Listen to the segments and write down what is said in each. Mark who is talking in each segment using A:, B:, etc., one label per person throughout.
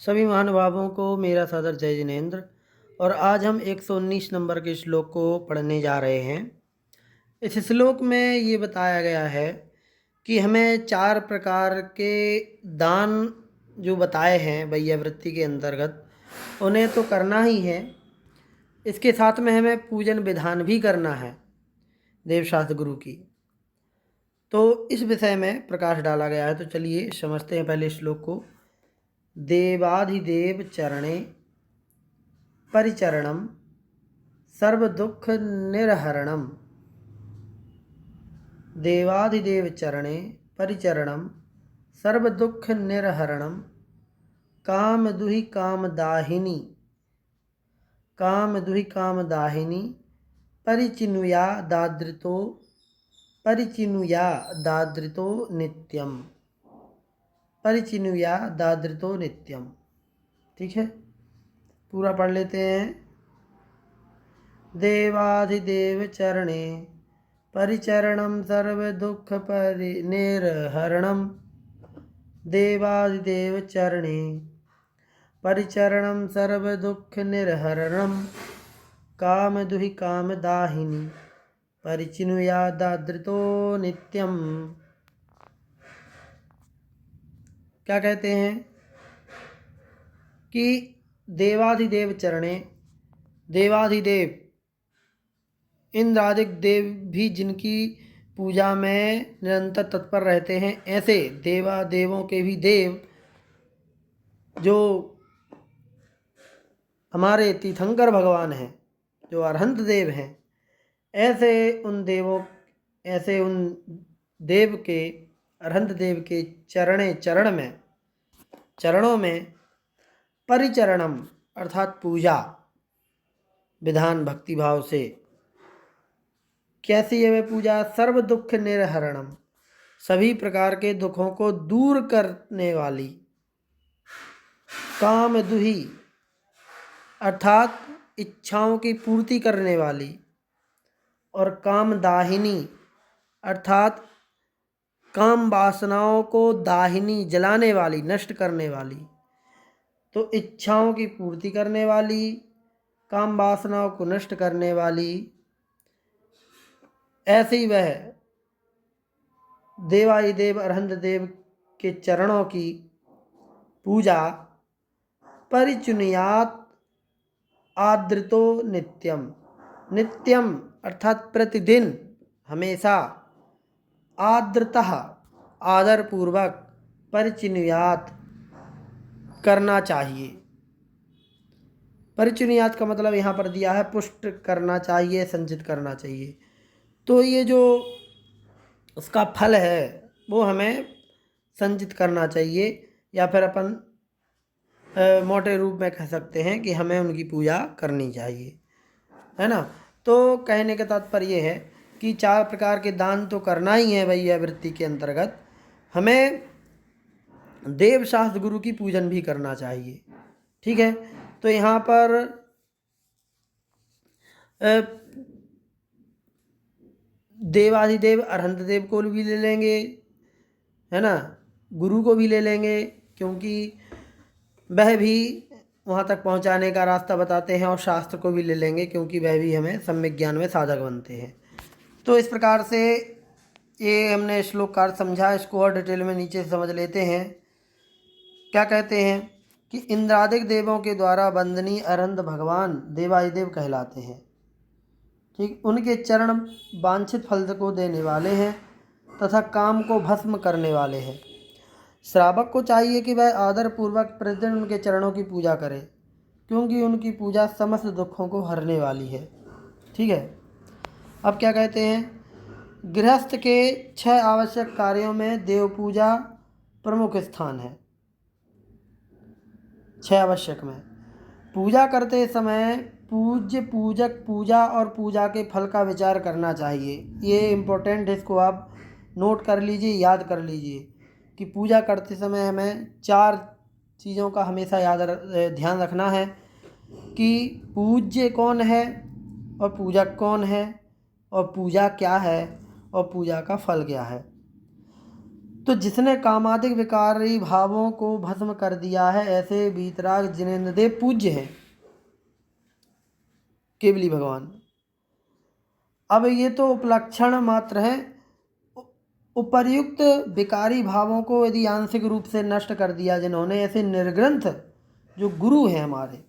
A: सभी महानुभावों को मेरा सादर जय जिनेन्द्र। और आज हम 119 नंबर के श्लोक को पढ़ने जा रहे हैं। इस श्लोक में ये बताया गया है कि हमें 4 प्रकार के दान जो बताए हैं वैयावृत्ति के अंतर्गत, उन्हें तो करना ही है। इसके साथ में हमें पूजन विधान भी करना है देवशास्त्र गुरु की। तो इस विषय में प्रकाश डाला गया है। तो चलिए समझते हैं पहले श्लोक को। देवाधिदेव चरणे परिचरणम सर्वदुख निर्हरणम। देवाधिदेव चरणे परिचरणम सर्वदुख निर्हरणम। कामदुहि कामदाहिनी कामदुहि कामदाहिनी परिचिनुया दादृतो परिचिनुया दादृतो नित्यम। परिचिनुया दादृतो नित्यम। ठीक है, पूरा पढ़ लेते हैं। देवाधिदेव चरणे परिचरणम सर्वदुख परिनिर्हरणम। देवाधिदेव चरणे परिचरणम सर्वदुख निर्हरणम। कामदुहि कामदाहिनी परिचिनुया दादृतो नित्यम। क्या कहते हैं कि देवाधिदेव चरणे, देवाधिदेव इंद्रादिक देव भी जिनकी पूजा में निरंतर तत्पर रहते हैं, ऐसे देवादेवों के भी देव जो हमारे तीर्थंकर भगवान हैं, जो अरहंत देव हैं, ऐसे उन देव के अरहंत देव के चरणों में परिचरणम अर्थात पूजा विधान भक्ति भाव से। कैसी है वह पूजा? सर्व दुख निर्हरणम, सभी प्रकार के दुखों को दूर करने वाली। कामदुहि अर्थात इच्छाओं की पूर्ति करने वाली। और कामदाहिनी अर्थात काम वासनाओं को दाहिनी जलाने वाली, नष्ट करने वाली। तो इच्छाओं की पूर्ति करने वाली, काम वासनाओं को नष्ट करने वाली, ऐसे ही वह देवाधिदेव अरहंत देव के चरणों की पूजा परिचुनियात आदृतो नित्यम। नित्यम अर्थात प्रतिदिन, हमेशा, आर्द्रतः आदर पूर्वक, परिचिनुयात करना चाहिए। परिचिनुयात का मतलब यहाँ पर दिया है पुष्ट करना चाहिए, संचित करना चाहिए। तो ये जो उसका फल है वो हमें संचित करना चाहिए, या फिर अपन मोटे रूप में कह सकते हैं कि हमें उनकी पूजा करनी चाहिए, है ना। तो कहने का तात्पर्य है कि 4 प्रकार के दान तो करना ही है वैयावृत्ति के अंतर्गत। हमें देवशास्त्र गुरु की पूजन भी करना चाहिए। ठीक है, तो यहाँ पर देवाधिदेव अरहंत देव को भी ले लेंगे, है ना, गुरु को भी ले लेंगे, क्योंकि वह भी वहाँ तक पहुँचाने का रास्ता बताते हैं। और शास्त्र को भी ले लेंगे, क्योंकि वह भी हमें सम्यक ज्ञान में साधक बनते हैं। तो इस प्रकार से ये हमने श्लोक का समझा। इसको और डिटेल में नीचे से समझ लेते हैं। क्या कहते हैं कि इंद्रादिक देवों के द्वारा वंदनीय अरहंत भगवान देवाधिदेव कहलाते हैं। ठीक, उनके चरण वांछित फल को देने वाले हैं तथा काम को भस्म करने वाले हैं। श्रावक को चाहिए कि वह आदर पूर्वक प्रतिदिन उनके चरणों की पूजा करे, क्योंकि उनकी पूजा समस्त दुखों को हरने वाली है। ठीक है, अब क्या कहते हैं, गृहस्थ के 6 आवश्यक कार्यों में देव पूजा प्रमुख स्थान है। 6 आवश्यक में पूजा करते समय पूज्य पूजक पूजा और पूजा के फल का विचार करना चाहिए। ये इम्पोर्टेंट है, इसको आप नोट कर लीजिए, याद कर लीजिए कि पूजा करते समय हमें 4 चीज़ों का हमेशा ध्यान रखना है कि पूज्य कौन है, और पूजक कौन है, और पूजा क्या है, और पूजा का फल क्या है। तो जिसने कामादिक विकारी भावों को भस्म कर दिया है, ऐसे वीतराग जिनेंद्र देव पूज्य हैं, केवली भगवान। अब ये तो उपलक्षण मात्र है। उपर्युक्त विकारी भावों को यदि आंशिक रूप से नष्ट कर दिया जिन्होंने, ऐसे निर्ग्रंथ जो गुरु हैं हमारे,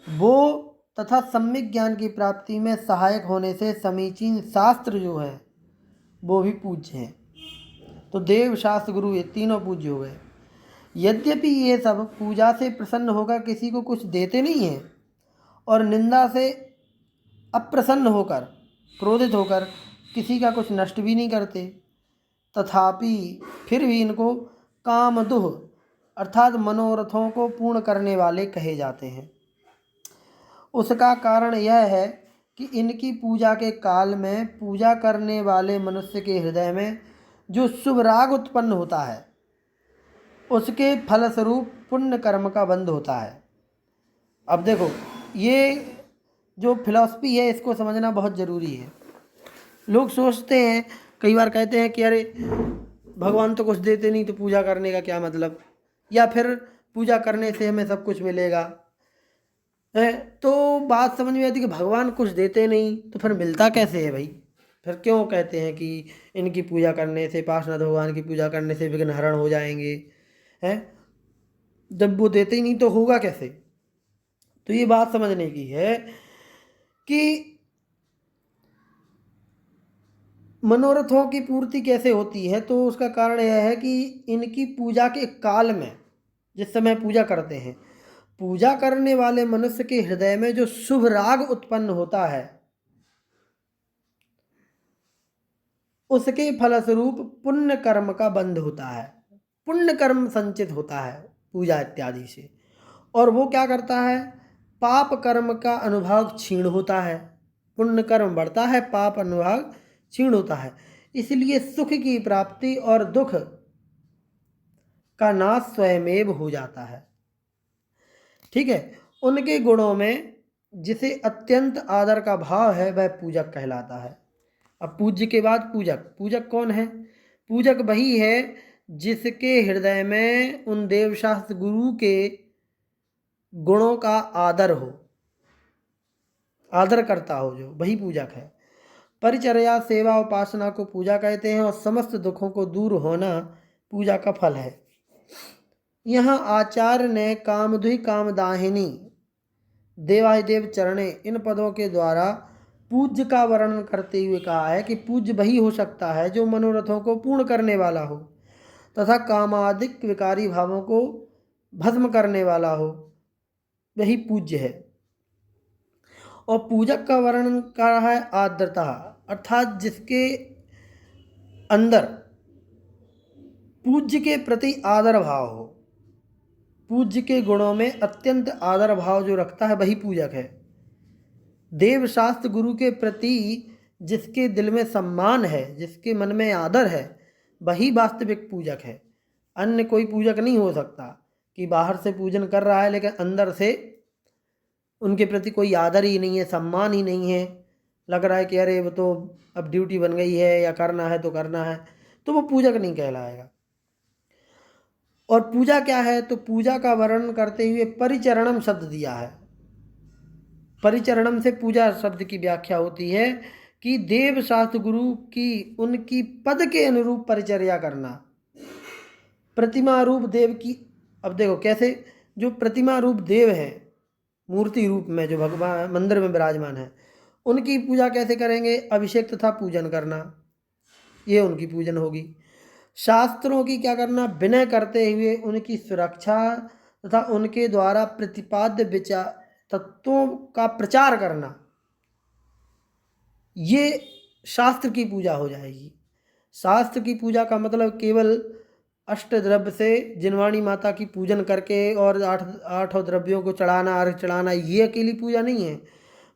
A: वो तथा सम्यक ज्ञान की प्राप्ति में सहायक होने से समीचीन शास्त्र जो है वो भी पूज्य हैं। तो देव, शास्त्र, गुरु ये तीनों पूज्य हो गए। यद्यपि ये सब पूजा से प्रसन्न होकर किसी को कुछ देते नहीं हैं और निंदा से अप्रसन्न होकर, क्रोधित होकर किसी का कुछ नष्ट भी नहीं करते, तथापि फिर भी इनको कामदुह अर्थात मनोरथों को पूर्ण करने वाले कहे जाते हैं। उसका कारण यह है कि इनकी पूजा के काल में पूजा करने वाले मनुष्य के हृदय में जो शुभ राग उत्पन्न होता है, उसके फलस्वरूप पुण्य कर्म का बंध होता है। अब देखो, ये जो फिलॉसफी है इसको समझना बहुत ज़रूरी है। लोग सोचते हैं, कई बार कहते हैं कि अरे भगवान तो कुछ देते नहीं, तो पूजा करने का क्या मतलब, या फिर पूजा करने से हमें सब कुछ मिलेगा है। तो बात समझ में आती है कि भगवान कुछ देते नहीं तो फिर मिलता कैसे है भाई। फिर क्यों कहते हैं कि इनकी पूजा करने से, पार्षनाथ भगवान की पूजा करने से विघ्न हरण हो जाएंगे हैं, जब वो देते ही नहीं तो होगा कैसे। तो ये बात समझने की है कि मनोरथों की पूर्ति कैसे होती है। तो उसका कारण यह है कि इनकी पूजा के काल में, जिस समय पूजा करते हैं, पूजा करने वाले मनुष्य के हृदय में जो शुभ राग उत्पन्न होता है, उसके फलस्वरूप पुण्य कर्म का बंध होता है, पुण्य कर्म संचित होता है पूजा इत्यादि से। और वो क्या करता है, पाप कर्म का अनुभाग क्षीण होता है, पुण्य कर्म बढ़ता है, पाप अनुभाग क्षीण होता है। इसलिए सुख की प्राप्ति और दुख का नाश स्वयमेव हो जाता है। ठीक है। उनके गुणों में जिसे अत्यंत आदर का भाव है वह पूजक कहलाता है। अब पूज्य के बाद पूजक। पूजक कौन है? पूजक वही है जिसके हृदय में उन देवशास्त्र गुरु के गुणों का आदर हो, आदर करता हो, जो वही पूजक है। परिचर्या, सेवा, उपासना को पूजा कहते हैं और समस्त दुखों को दूर होना पूजा का फल है। यहाँ आचार्य ने कामधुई, कामदाहिनी, देवाधिदेव चरणे इन पदों के द्वारा पूज्य का वर्णन करते हुए कहा है कि पूज्य वही हो सकता है जो मनोरथों को पूर्ण करने वाला हो तथा कामादिक विकारी भावों को भस्म करने वाला हो, वही पूज्य है। और पूजक का वर्णन करा है आर्द्रता, अर्थात जिसके अंदर पूज्य के प्रति आदर भाव हो, पूज्य के गुणों में अत्यंत आदर भाव जो रखता है वही पूजक है। देव शास्त्र गुरु के प्रति जिसके दिल में सम्मान है, जिसके मन में आदर है, वही वास्तविक पूजक है। अन्य कोई पूजक नहीं हो सकता कि बाहर से पूजन कर रहा है लेकिन अंदर से उनके प्रति कोई आदर ही नहीं है, सम्मान ही नहीं है, लग रहा है कि अरे वो तो अब ड्यूटी बन गई है या करना है तो करना है, तो वो पूजक नहीं कहलाएगा। और पूजा क्या है? तो पूजा का वर्णन करते हुए परिचरणम शब्द दिया है। परिचरणम से पूजा शब्द की व्याख्या होती है कि देव शास्त्र गुरु की उनकी पद के अनुरूप परिचर्या करना। प्रतिमा रूप देव की, अब देखो कैसे, जो प्रतिमा रूप देव है, मूर्ति रूप में जो भगवान मंदिर में विराजमान है, उनकी पूजा कैसे करेंगे? अभिषेक तथा पूजन करना, ये उनकी पूजन होगी। शास्त्रों की क्या करना? विनय करते हुए उनकी सुरक्षा तथा उनके द्वारा प्रतिपाद्य विचार तत्वों का प्रचार करना, ये शास्त्र की पूजा हो जाएगी। शास्त्र की पूजा का मतलब केवल अष्टद्रव्य से जिनवाणी माता की पूजन करके और आठों द्रव्यों को चढ़ाना, अर्घ चढ़ाना, ये अकेली पूजा नहीं है,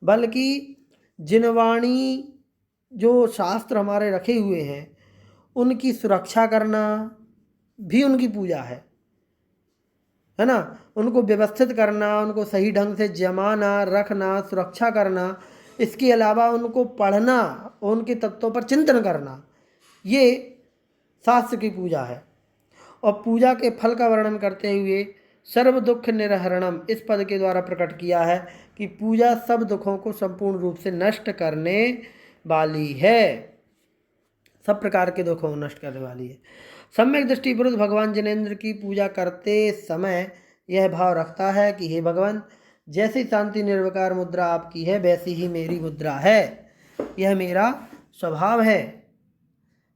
A: बल्कि जिनवाणी जो शास्त्र हमारे रखे हुए हैं उनकी सुरक्षा करना भी उनकी पूजा है ना। उनको व्यवस्थित करना, उनको सही ढंग से जमाना, रखना, सुरक्षा करना, इसके अलावा उनको पढ़ना, उनके तत्वों पर चिंतन करना, ये शास्त्र की पूजा है। और पूजा के फल का वर्णन करते हुए सर्व दुख निरहरणम इस पद के द्वारा प्रकट किया है कि पूजा सब दुखों को संपूर्ण रूप से नष्ट करने वाली है, सब प्रकार के दुखों को नष्ट करने वाली है। सम्यक दृष्टिपुरुष भगवान जिनेंद्र की पूजा करते समय यह भाव रखता है कि हे भगवान, जैसी शांति निर्विकार मुद्रा आपकी है वैसी ही मेरी मुद्रा है, यह मेरा स्वभाव है,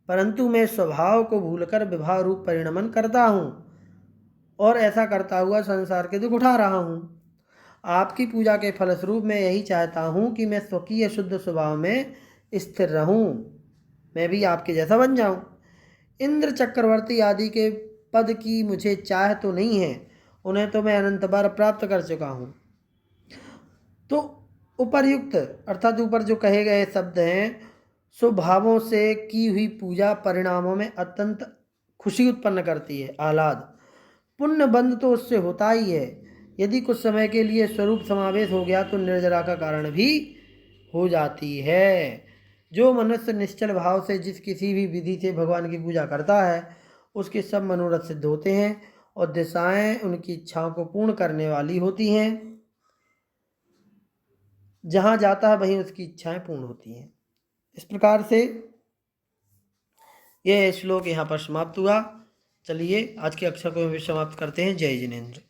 A: परंतु मैं स्वभाव को भूलकर विभाव रूप परिणमन करता हूँ और ऐसा करता हुआ संसार के दुख उठा रहा हूँ। आपकी पूजा के फलस्वरूप मैं यही चाहता हूँ कि मैं स्वकीय शुद्ध स्वभाव में स्थिर रहूँ, मैं भी आपके जैसा बन जाऊँ। इंद्र चक्रवर्ती आदि के पद की मुझे चाह तो नहीं है, उन्हें तो मैं अनंत बार प्राप्त कर चुका हूँ। तो उपर्युक्त अर्थात ऊपर जो कहे गए शब्द हैं, स्वभावों से की हुई पूजा परिणामों में अत्यंत खुशी उत्पन्न करती है, आह्लाद। पुण्य बंध तो उससे होता ही है। यदि कुछ समय के लिए स्वरूप समावेश हो गया तो निर्जरा का कारण भी हो जाती है। जो मनुष्य निश्चल भाव से जिस किसी भी विधि से भगवान की पूजा करता है उसके सब मनोरथ सिद्ध होते हैं और दिशाएं उनकी इच्छाओं को पूर्ण करने वाली होती हैं। जहाँ जाता है वहीं उसकी इच्छाएं पूर्ण होती हैं। इस प्रकार से यह श्लोक यहाँ पर समाप्त हुआ। चलिए आज के अक्षर को भी समाप्त करते हैं। जय जिनेंद्र।